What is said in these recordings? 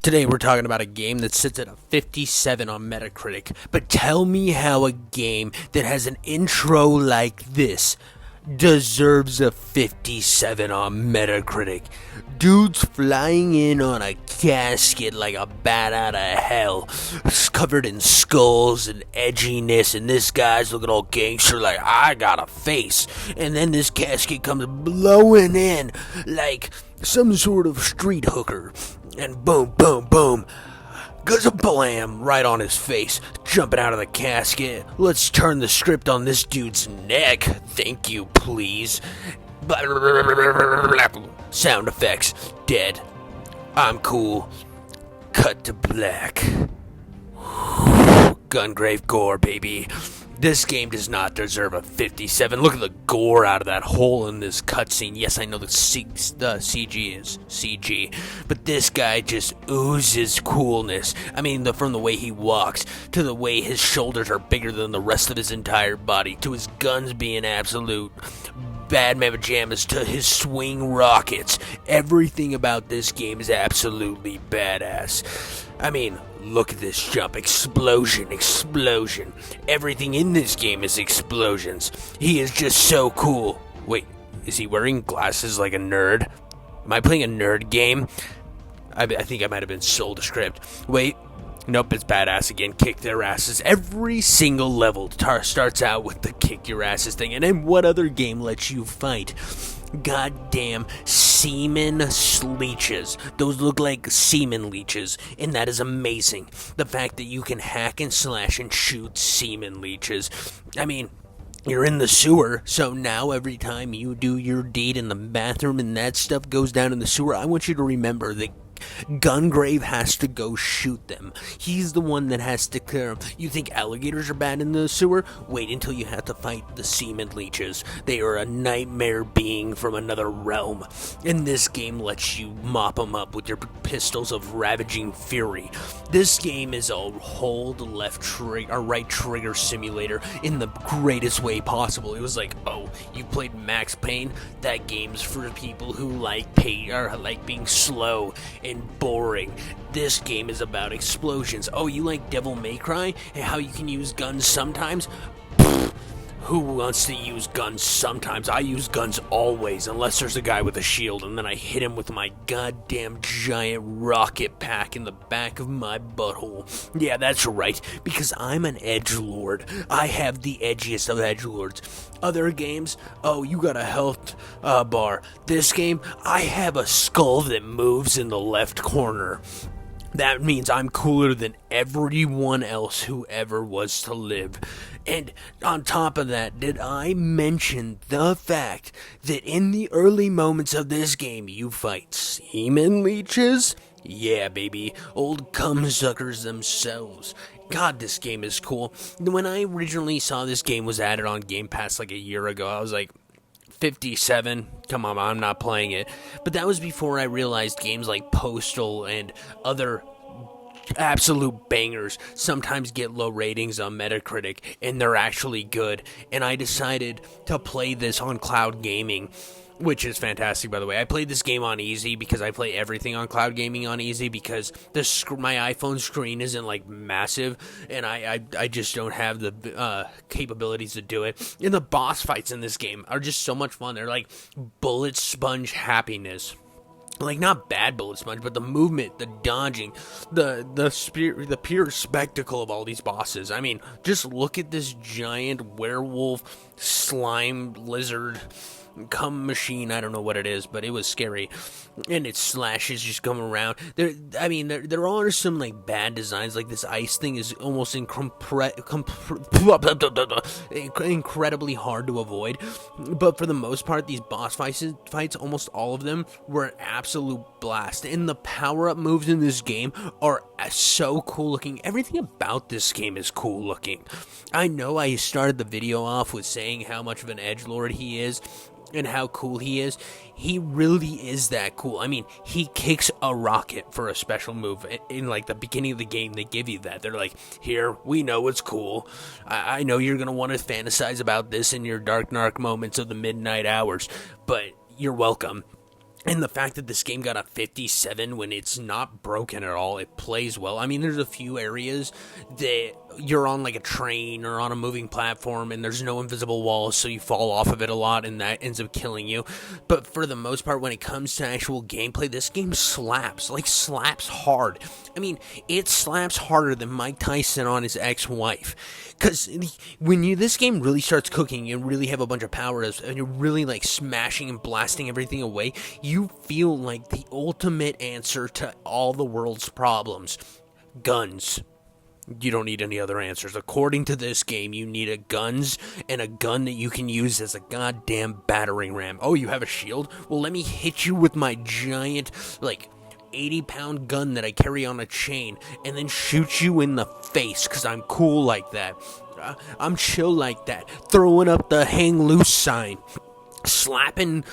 Today we're talking about a game that sits at a 57 on Metacritic, but tell me how a game that has an intro like this deserves a 57 on Metacritic. Dude's flying in on a casket like a bat out of hell. It's covered in skulls and edginess, and this guy's looking all gangster like, I got a face. And then this casket comes blowing in like some sort of street hooker. And boom, boom, boom. Goes a blam right on his face, jumping out of the casket. Let's turn the script on this dude's neck. Thank you, please. Sound effects. Dead. I'm cool. Cut to black. Gungrave G.O.R.E, baby. This game does not deserve a 57. Look at the gore out of that hole in this cutscene. Yes, I know the CG is CG, but this guy just oozes coolness. I mean, from the way he walks, to the way his shoulders are bigger than the rest of his entire body, to his guns being absolute Batman pajamas, to his swing rockets. Everything about this game is absolutely badass. I mean, look at this jump. Explosion, explosion. Everything in this game is explosions. He is just so cool. Wait, is he wearing glasses like a nerd? Am I playing a nerd game? I think I might have been sold a script. Wait. Nope, it's badass again. Kick their asses. Every single level starts out with the kick your asses thing. And then what other game lets you fight goddamn semen leeches? Those look like semen leeches, and that is amazing. The fact that you can hack and slash and shoot semen leeches. I mean, you're in the sewer, so now every time you do your deed in the bathroom and that stuff goes down in the sewer, I want you to remember that Gungrave has to go shoot them. He's the one that has to clear them. You think alligators are bad in the sewer? Wait until you have to fight the semen leeches. They are a nightmare being from another realm. And this game lets you mop them up with your pistols of ravaging fury. This game is a hold right trigger simulator in the greatest way possible. It was like, oh, you played Max Payne? That game's for people who like being slow and boring. This game is about explosions. Oh, you like Devil May Cry and how you can use guns sometimes? Pfft, who wants to use guns sometimes? I use guns always, unless there's a guy with a shield, and then I hit him with my goddamn giant rocket pack in the back of my butthole. Yeah, that's right, because I'm an edgelord. I have the edgiest of edgelords. Other games, oh, you got a health bar. This game, I have a skull that moves in the left corner. That means I'm cooler than everyone else who ever was to live. And on top of that, did I mention the fact that in the early moments of this game, you fight semen leeches? Yeah, baby, old cum suckers themselves. God, this game is cool. When I originally saw this game was added on Game Pass like a year ago, I was like, 57? Come on, I'm not playing it. But that was before I realized games like Postal and other absolute bangers sometimes get low ratings on Metacritic, and they're actually good. And I decided to play this on cloud gaming, which is fantastic, by the way. I played this game on easy because I play everything on cloud gaming on easy because my iPhone screen isn't like massive, and I just don't have the capabilities to do it. And the boss fights in this game are just so much fun. They're like bullet sponge happiness. Like, not bad bullet sponge, but the movement, the dodging, the pure spectacle of all these bosses. I mean, just look at this giant werewolf, slime, lizard, cum machine. I don't know what it is, but it was scary. And its slashes just come around. There are some like bad designs. Like this ice thing is almost incredibly hard to avoid. But for the most part, these boss fights, almost all of them, were an absolute blast. And the power-up moves in this game are so cool looking. Everything about this game is cool looking. I know I started the video off with saying how much of an edgelord he is and how cool he is. He really is that cool. I mean, he kicks a rocket for a special move. In like the beginning of the game, they give you that. They're like, here, we know it's cool. I know you're going to want to fantasize about this in your dark narc moments of the midnight hours, but you're welcome. And the fact that this game got a 57 when it's not broken at all, it plays well. I mean, there's a few areas that you're on like a train or on a moving platform and there's no invisible walls, so you fall off of it a lot and that ends up killing you. But for the most part, when it comes to actual gameplay, this game slaps, like slaps hard. I mean, it slaps harder than Mike Tyson on his ex-wife. Because when this game really starts cooking, you really have a bunch of powers and you're really like smashing and blasting everything away, you feel like the ultimate answer to all the world's problems. Guns. You don't need any other answers. According to this game, you need a guns and a gun that you can use as a goddamn battering ram. Oh, you have a shield? Well, let me hit you with my giant, like, 80-pound gun that I carry on a chain and then shoot you in the face because I'm cool like that. I'm chill like that. Throwing up the hang loose sign. Slapping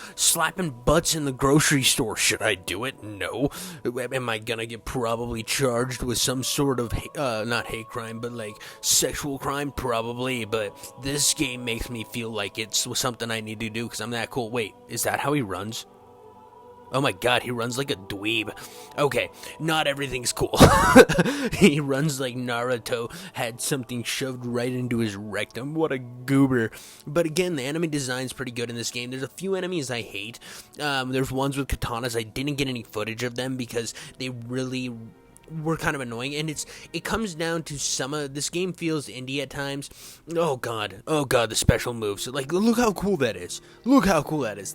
butts in the grocery store. Should I do it? No. Am I gonna get probably charged with some sort of, not hate crime, but like sexual crime? Probably, but this game makes me feel like it's something I need to do because I'm that cool. Wait, is that how he runs? Oh my god, he runs like a dweeb. Okay, not everything's cool. He runs like Naruto had something shoved right into his rectum. What a goober. But again, the enemy design's pretty good in this game. There's a few enemies I hate. There's ones with katanas. I didn't get any footage of them because they really were kind of annoying, and it comes down to some of this game feels indie at times. Oh god, the special moves. Like, look how cool that is.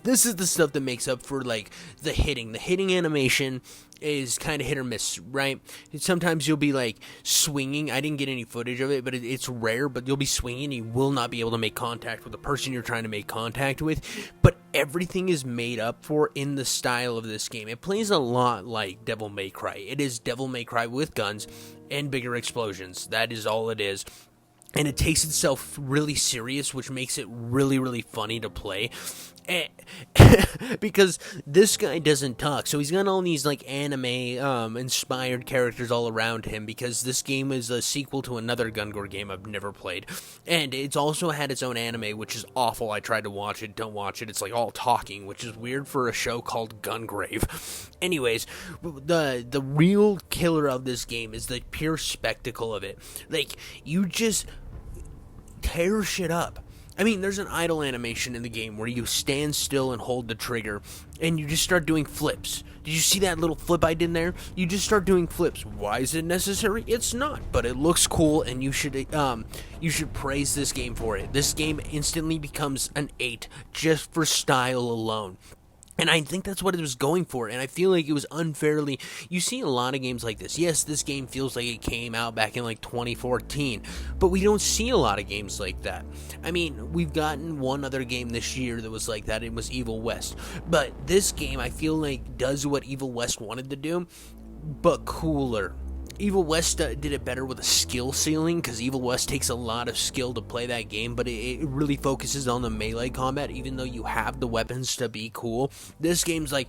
This is the stuff that makes up for like the hitting animation is kind of hit or miss, right? Sometimes you'll be like swinging. I didn't get any footage of it, but it's rare. But you'll be swinging and you will not be able to make contact with the person you're trying to make contact with. But everything is made up for in the style of this game. It plays a lot like Devil May Cry. It is Devil May Cry with guns and bigger explosions. That is all it is. And it takes itself really serious, which makes it really, really funny to play. Because this guy doesn't talk, so he's got all these like anime inspired characters all around him, because this game is a sequel to another Gun-Gore game I've never played, and it's also had its own anime, which is awful. I tried to watch it, don't watch it. It's like all talking, which is weird for a show called Gungrave. Anyways, the real killer of this game is the pure spectacle of it. Like, you just tear shit up. I mean, there's an idle animation in the game where you stand still and hold the trigger, and you just start doing flips. Did you see that little flip I did there? You just start doing flips. Why is it necessary? It's not, but it looks cool, and you should praise this game for it. This game instantly becomes an 8 just for style alone. And I think that's what it was going for, and I feel like it was unfairly. You see a lot of games like this. Yes, this game feels like it came out back in like 2014, but we don't see a lot of games like that. I mean, we've gotten one other game this year that was like that. It was Evil West. But this game, I feel like, does what Evil West wanted to do, but cooler. Evil West did it better with a skill ceiling, because Evil West takes a lot of skill to play that game, but it really focuses on the melee combat, even though you have the weapons to be cool. This game's like,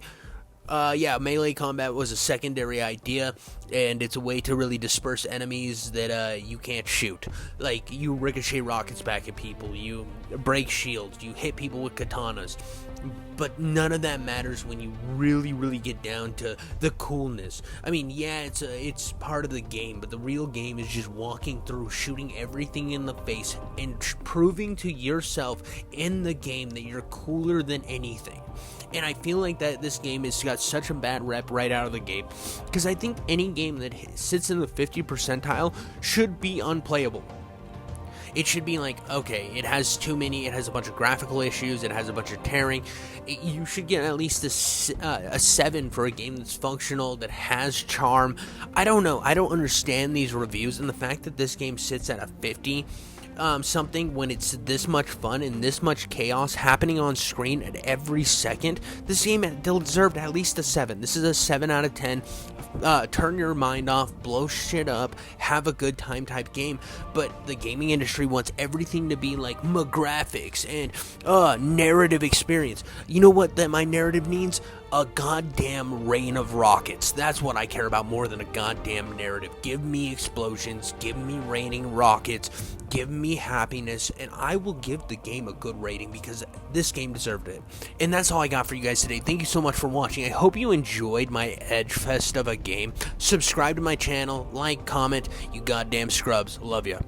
melee combat was a secondary idea, and it's a way to really disperse enemies that you can't shoot. Like, you ricochet rockets back at people, you break shields, you hit people with katanas. But none of that matters when you really, really get down to the coolness. I mean, yeah, it's part of the game, but the real game is just walking through, shooting everything in the face, and proving to yourself in the game that you're cooler than anything. And I feel like that this game has got such a bad rep right out of the gate, because I think any game that sits in the 50 percentile should be unplayable. It should be like, okay, it has a bunch of graphical issues, it has a bunch of tearing. You should get at least a 7 for a game that's functional, that has charm. I don't know. I don't understand these reviews, and the fact that this game sits at a 50 something when it's this much fun and this much chaos happening on screen at every second. This game deserved at least a 7. This is a 7 out of 10. Turn your mind off, blow shit up, have a good time type game. But the gaming industry wants everything to be like graphics and narrative experience. You know what that my narrative means? a goddamn rain of rockets. That's what I care about more than a goddamn narrative. Give me explosions, give me raining rockets, give me happiness, and I will give the game a good rating because this game deserved it. And that's all I got for you guys today. Thank you so much for watching. I hope you enjoyed my edge fest of a game. Subscribe to my channel, like, comment, you goddamn scrubs. Love ya.